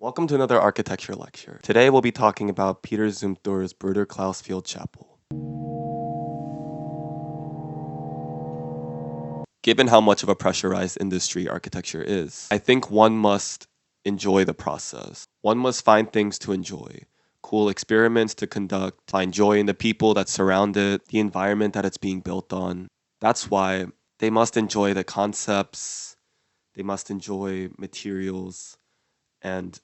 Welcome to another architecture lecture. Today we'll be talking about Peter Zumthor's Bruder Klaus Field Chapel. Given how much of a pressurized industry architecture is, I think one must enjoy the process. One must find things to enjoy, cool experiments to conduct, find joy in the people that surround it, the environment that it's being built on. That's why they must enjoy the concepts, they must enjoy materials, and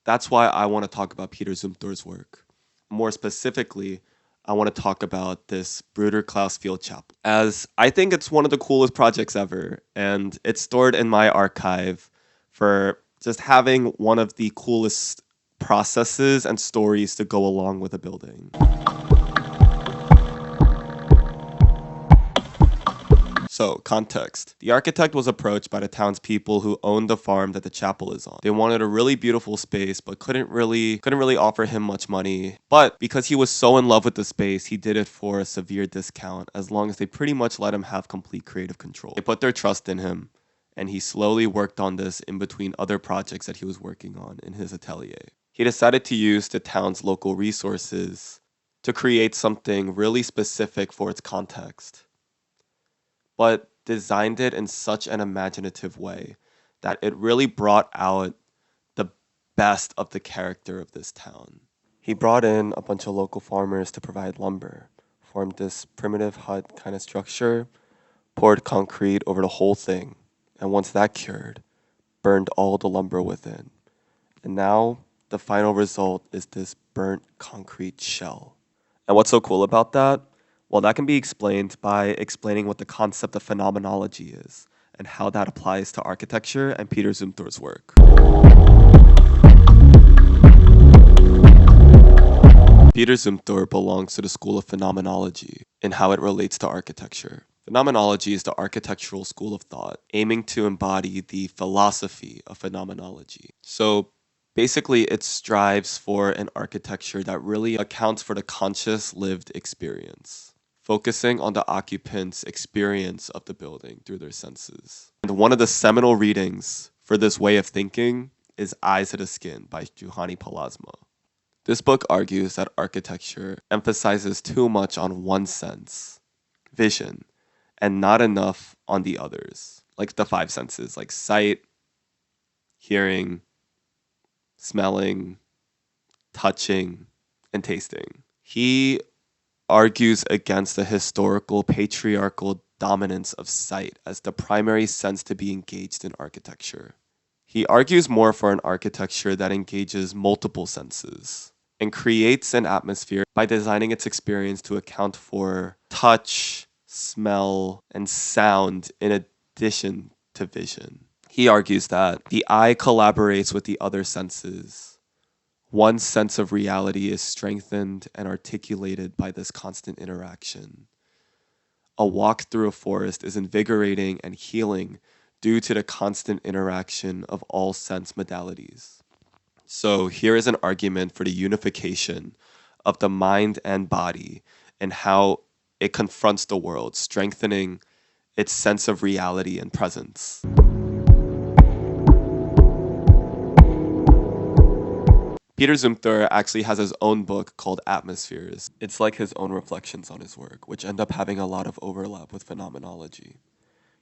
that's why I want to talk about Peter Zumthor's work. More specifically, I want to talk about this Bruder Klaus Field Chapel, as I think it's one of the coolest projects ever, and it's stored in my archive for just having one of the coolest processes and stories to go along with a building. So, context. The architect was approached by the townspeople who owned the farm that the chapel is on. They wanted a really beautiful space, but couldn't really offer him much money. But because he was so in love with the space, he did it for a severe discount, as long as they pretty much let him have complete creative control. They put their trust in him, and he slowly worked on this in between other projects that he was working on in his atelier. He decided to use the town's local resources to create something really specific for its context, but designed it in such an imaginative way that it really brought out the best of the character of this town. He brought in a bunch of local farmers to provide lumber, formed this primitive hut kind of structure, poured concrete over the whole thing, and once that cured, burned all the lumber within. And now the final result is this burnt concrete shell. And what's so cool about that? Well, that can be explained by explaining what the concept of phenomenology is and how that applies to architecture and Peter Zumthor's work. Peter Zumthor belongs to the school of phenomenology in how it relates to architecture. Phenomenology is the architectural school of thought, aiming to embody the philosophy of phenomenology. So basically, it strives for an architecture that really accounts for the conscious lived experience, focusing on the occupant's experience of the building through their senses. And one of the seminal readings for this way of thinking is Eyes of the Skin by Juhani Pallasmaa. This book argues that architecture emphasizes too much on one sense, vision, and not enough on the others, like the five senses, like sight, hearing, smelling, touching, and tasting. He argues against the historical patriarchal dominance of sight as the primary sense to be engaged in architecture. He argues more for an architecture that engages multiple senses and creates an atmosphere by designing its experience to account for touch, smell, and sound in addition to vision. He argues that the eye collaborates with the other senses. One sense of reality is strengthened and articulated by this constant interaction. A walk through a forest is invigorating and healing due to the constant interaction of all sense modalities. So here is an argument for the unification of the mind and body and how it confronts the world, strengthening its sense of reality and presence. Peter Zumthor actually has his own book called Atmospheres. It's like his own reflections on his work, which end up having a lot of overlap with phenomenology.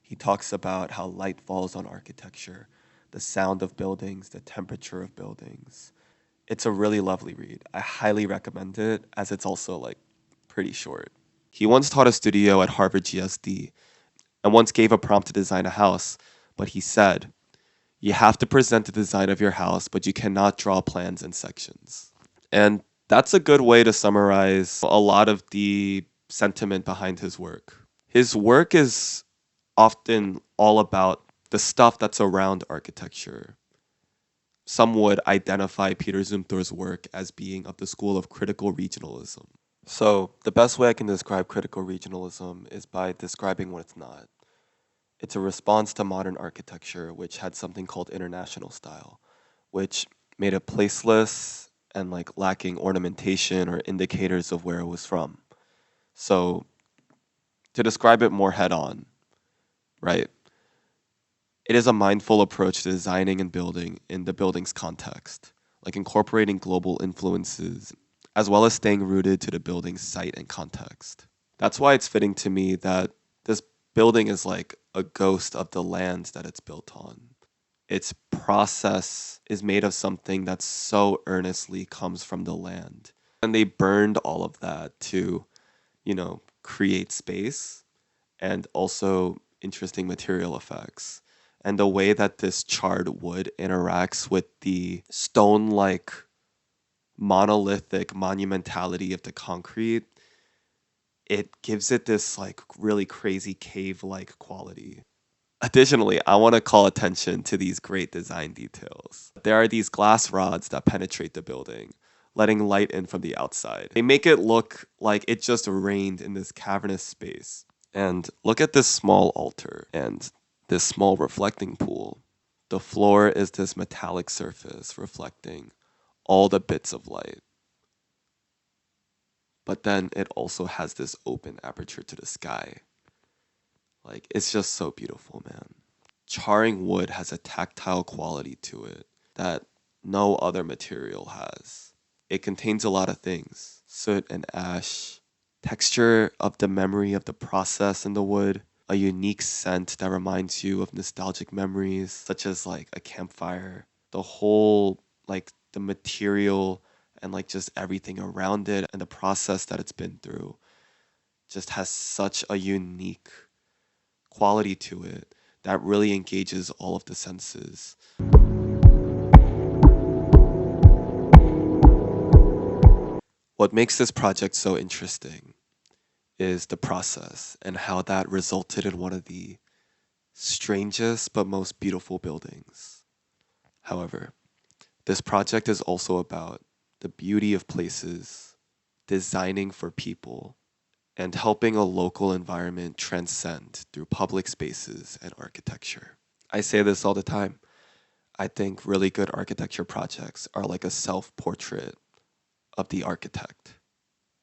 He talks about how light falls on architecture, the sound of buildings, the temperature of buildings. It's a really lovely read. I highly recommend it, as it's also pretty short. He once taught a studio at Harvard GSD and once gave a prompt to design a house, but he said, "You have to present the design of your house, but you cannot draw plans in sections." And that's a good way to summarize a lot of the sentiment behind his work. His work is often all about the stuff that's around architecture. Some would identify Peter Zumthor's work as being of the school of critical regionalism. So the best way I can describe critical regionalism is by describing what it's not. It's a response to modern architecture, which had something called international style, which made it placeless and lacking ornamentation or indicators of where it was from. So to describe it more head on, right? It is a mindful approach to designing and building in the building's context, like incorporating global influences, as well as staying rooted to the building's site and context. That's why it's fitting to me that this building is like a ghost of the land that it's built on. Its process is made of something that so earnestly comes from the land. And they burned all of that to, create space and also interesting material effects. And the way that this charred wood interacts with the stone like monolithic monumentality of the concrete, it gives it this like really crazy cave like quality. Additionally, I want to call attention to these great design details. There are these glass rods that penetrate the building, letting light in from the outside. They make it look like it just rained in this cavernous space. And look at this small altar and this small reflecting pool. The floor is this metallic surface reflecting all the bits of light. But then it also has this open aperture to the sky. Like, it's just so beautiful, man. Charring wood has a tactile quality to it that no other material has. It contains a lot of things: soot and ash, texture of the memory of the process in the wood, a unique scent that reminds you of nostalgic memories, such as like a campfire, the whole, like the material and like just everything around it and the process that it's been through just has such a unique quality to it that really engages all of the senses. What makes this project so interesting is the process and how that resulted in one of the strangest but most beautiful buildings. However, this project is also about the beauty of places, designing for people, and helping a local environment transcend through public spaces and architecture. I say this all the time. I think really good architecture projects are like a self portrait of the architect.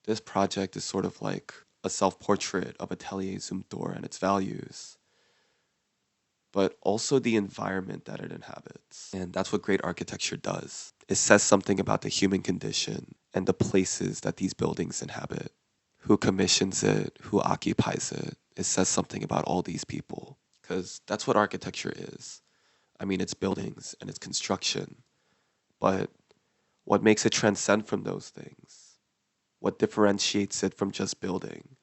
This project is sort of like a self portrait of Atelier Zumthor and its values, but also the environment that it inhabits. And that's what great architecture does. It says something about the human condition and the places that these buildings inhabit. Who commissions it, who occupies it. It says something about all these people, because that's what architecture is. I mean, it's buildings and it's construction, but what makes it transcend from those things? What differentiates it from just building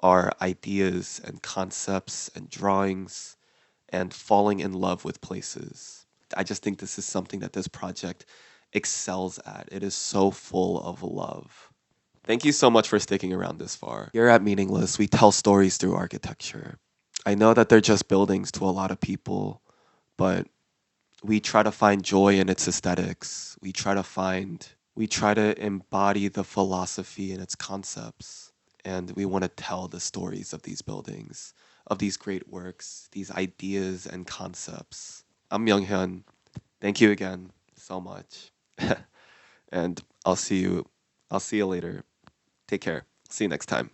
are ideas and concepts and drawings and falling in love with places. I just think this is something that this project excels at. It is so full of love. Thank you so much for sticking around this far. Here at Meaningless, we tell stories through architecture. I know that they're just buildings to a lot of people, but we try to find joy in its aesthetics. We try to embody the philosophy and its concepts. And we want to tell the stories of these buildings, of these great works, these ideas and concepts. I'm Younghyun. Thank you again so much. And I'll see you later. Take care. See you next time.